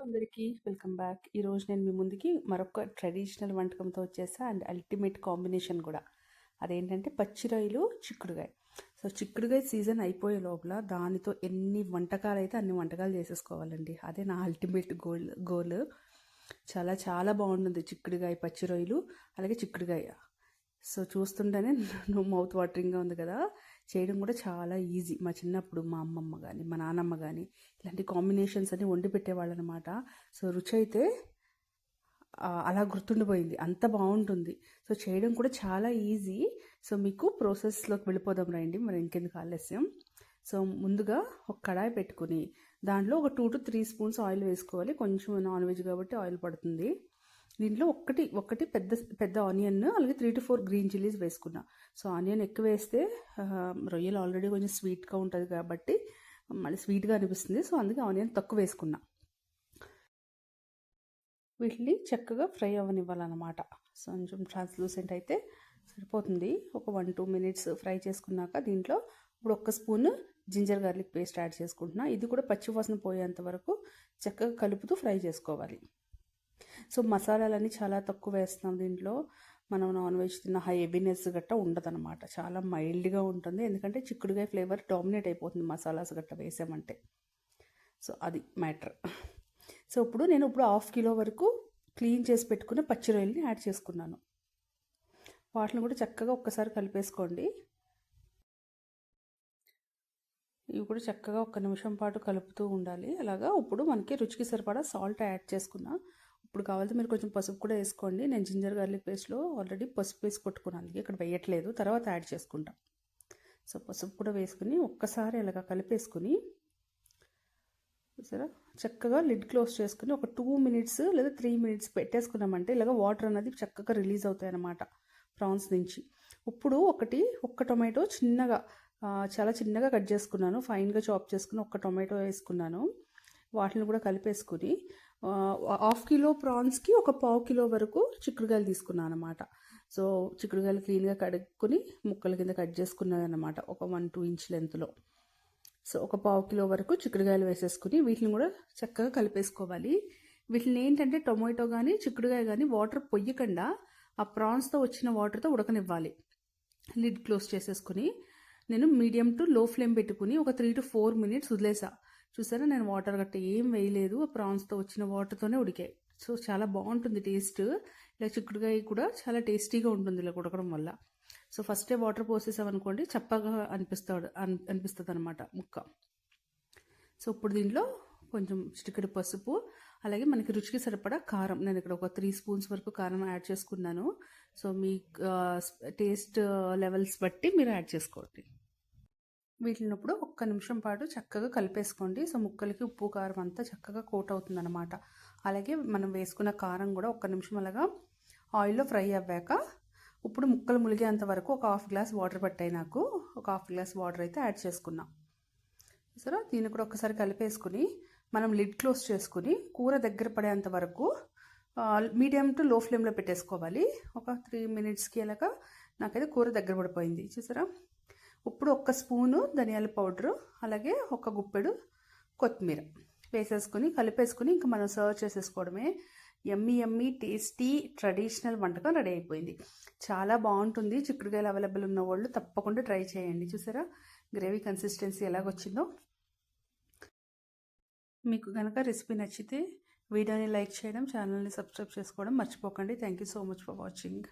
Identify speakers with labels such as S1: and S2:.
S1: అందరికీ welcome back. ఈరోజు నేను మీ ముందుకి మరొక ట్రెడిషనల్ వంటకంతో వచ్చేసా అండ్ అల్టిమేట్ కాంబినేషన్ కూడా. అదేంటంటే పచ్చి రొయ్యలు చిక్కుడుగాయ. సో చిక్కుడుగాయ సీజన్ అయిపోయే లోపల దానితో ఎన్ని వంటకాలు అయితే అన్ని వంటకాలు చేసేసుకోవాలండి. అదే నా అల్టిమేట్ గోల్. చాలా చాలా బాగుంటుంది చిక్కుడుగాయ పచ్చి రొయ్యలు, అలాగే చిక్కుడుగాయ. సో చూస్తుంటేనే మౌత్ వాటరింగ్గా ఉంది కదా. చేయడం కూడా చాలా ఈజీ. మా చిన్నప్పుడు మా అమ్మమ్మ కానీ మా నాన్నమ్మ కానీ ఇలాంటి కాంబినేషన్స్ అన్ని వండి పెట్టేవాళ్ళు అనమాట. సో రుచి అయితే అలా గుర్తుండిపోయింది, అంత బాగుంటుంది. సో చేయడం కూడా చాలా ఈజీ. సో మీకు ప్రాసెస్లోకి వెళ్ళిపోదాం రండి, మరి ఇంకెందుకు ఆలస్యం. సో ముందుగా ఒక కడాయి పెట్టుకుని దాంట్లో ఒక 2 to 3 స్పూన్స్ ఆయిల్ వేసుకోవాలి. కొంచెం నాన్ వెజ్ కాబట్టి ఆయిల్ పడుతుంది. దీంట్లో ఒకటి పెద్ద పెద్ద ఆనియన్, అలాగే 3 to 4 గ్రీన్ చిల్లీస్ వేసుకున్నా. సో ఆనియన్ ఎక్కువ వేస్తే రొయ్యలు ఆల్రెడీ కొంచెం స్వీట్గా ఉంటుంది కాబట్టి మళ్ళీ స్వీట్గా అనిపిస్తుంది. సో అందుకే ఆనియన్ తక్కువ వేసుకున్నా. వీటిని చక్కగా ఫ్రై అవ్వనివ్వాలన్నమాట. సో కొంచెం ట్రాన్స్లూసెంట్ అయితే సరిపోతుంది. ఒక 1-2 మినిట్స్ ఫ్రై చేసుకున్నాక దీంట్లో ఇప్పుడు 1 spoon ginger garlic paste add చేసుకుంటున్నా. ఇది కూడా పచ్చివాసన పోయేంత వరకు చక్కగా కలుపుతూ ఫ్రై చేసుకోవాలి. సో మసాలాలన్నీ చాలా తక్కువ వేస్తున్నాం దీంట్లో. మనం నాన్ వెజ్ తిన్న హెవీనెస్ గట్ట ఉండదన్నమాట, చాలా మైల్డ్గా ఉంటుంది. ఎందుకంటే చిక్కుడుగాయ ఫ్లేవర్ డామినేట్ అయిపోతుంది మసాలాస్ గట్ట వేసామంటే. సో అది మ్యాటర్. సో ఇప్పుడు నేను 1/2 కిలో వరకు క్లీన్ చేసి పెట్టుకున్న పచ్చి రొయ్యల్ని యాడ్ చేసుకున్నాను. వాటిని కూడా చక్కగా ఒక్కసారి కలిపేసుకోండి. ఇవి కూడా చక్కగా 1 నిమిషం పాటు కలుపుతూ ఉండాలి. అలాగా ఇప్పుడు మనకి రుచికి సరిపడా సాల్ట్ యాడ్ చేసుకున్నా. ఇప్పుడు కావాలంటే మీరు కొంచెం పసుపు కూడా వేసుకోండి. నేను జింజర్ గార్లిక్ పేస్ట్లో ఆల్రెడీ పసుపు వేసి కొట్టుకున్నాను, ఇక్కడ వేయట్లేదు, తర్వాత యాడ్ చేసుకుంటాం. సో పసుపు కూడా వేసుకుని ఒక్కసారి అలాగా కలిపేసుకుని సరే చక్కగా లిడ్ క్లోజ్ చేసుకుని ఒక 2 మినిట్స్ లేదా 3 మినిట్స్ పెట్టేసుకున్నామంటే ఇలాగ వాటర్ అనేది చక్కగా రిలీజ్ అవుతాయి అన్నమాట ప్రాన్స్ నుంచి. ఇప్పుడు ఒక్క టొమాటో చాలా చిన్నగా కట్ చేసుకున్నాను, ఫైన్గా చాప్ చేసుకుని ఒక టొమాటో వేసుకున్నాను. వాటిని కూడా కలిపేసుకుని 1/2 కిలో ప్రాన్స్కి ఒక 1/4 కిలో వరకు చిక్కుడుగాయలు తీసుకున్నాను అనమాట. సో చిక్కుడుగాయలు క్లీన్గా కడుక్కుని ముక్కల కింద కట్ చేసుకున్నది అనమాట, ఒక 1-2 ఇంచ్ లెంత్లో. సో ఒక 1/4 కిలో వరకు చిక్కుడుగాయలు వేసేసుకుని వీటిని కూడా చక్కగా కలిపేసుకోవాలి. వీటిని ఏంటంటే టొమాటో కానీ చిక్కుడుగాయ కానీ వాటర్ పొయ్యకుండా ఆ ప్రాన్స్తో వచ్చిన వాటర్తో ఉడకనివ్వాలి. లిడ్ క్లోజ్ చేసేసుకుని నేను మీడియం టు లో ఫ్లేమ్ పెట్టుకుని ఒక 3 to 4 మినిట్స్ వదిలేసా. చూసారా, నేను వాటర్ గట్ట ఏం వేయలేదు, ప్రాన్స్తో వచ్చిన వాటర్తోనే ఉడికాయి. సో చాలా బాగుంటుంది టేస్ట్. ఇలా చిక్కుడుగాయ కూడా చాలా టేస్టీగా ఉంటుంది ఇలా ఉడకడం వల్ల. సో ఫస్టే వాటర్ పోసేసామనుకోండి చప్పగా అనిపిస్తుంది అనమాట ముక్క. సో ఇప్పుడు దీంట్లో కొంచెం చిటికెడు పసుపు, అలాగే మనకి రుచికి సరిపడా కారం. నేను ఇక్కడ ఒక 3 స్పూన్స్ వరకు కారం యాడ్ చేసుకున్నాను. సో మీ టేస్ట్ లెవెల్స్ బట్టి మీరు యాడ్ చేసుకోండి. వీటిని ఇప్పుడు 1 నిమిషం పాటు చక్కగా కలిపేసుకోండి. సో ముక్కలకి ఉప్పు కారం అంతా చక్కగా కోట్ అవుతుంది అనమాట. అలాగే మనం వేసుకున్న కారం కూడా 1 నిమిషం అలాగా ఆయిల్లో ఫ్రై అవ్వాక ఇప్పుడు ముక్కలు ములిగేంత వరకు ఒక 1/2 గ్లాస్ వాటర్ పట్టాయి నాకు. ఒక 1/2 గ్లాస్ వాటర్ అయితే యాడ్ చేసుకున్నాం. సరే దీన్ని కూడా ఒకసారి కలిపేసుకుని మనం లిడ్ క్లోజ్ చేసుకుని కూర దగ్గర పడేంత వరకు మీడియం టు లో ఫ్లేమ్లో పెట్టేసుకోవాలి. ఒక 3 మినిట్స్కి అలాగా నాకైతే కూర దగ్గర పడిపోయింది. చూసారా, ఇప్పుడు 1 స్పూను ధనియాల పౌడరు, అలాగే 1 గుప్పెడు కొత్తిమీర వేసేసుకుని కలిపేసుకుని ఇంకా మనం సర్వ్ చేసేసుకోవడమే. యమ్మీ టేస్టీ ట్రెడిషనల్ వంటకం రెడీ అయిపోయింది. చాలా బాగుంటుంది. చిక్కుడుకాయలు అవైలబుల్ ఉన్న వాళ్ళు తప్పకుండా ట్రై చేయండి. చూసారా గ్రేవీ కన్సిస్టెన్సీ ఎలాగొచ్చిందో. మీకు కనుక రెసిపీ నచ్చితే వీడియోని లైక్ చేయడం, ఛానల్ని సబ్స్క్రైబ్ చేసుకోవడం మర్చిపోకండి. Thank you so much for watching.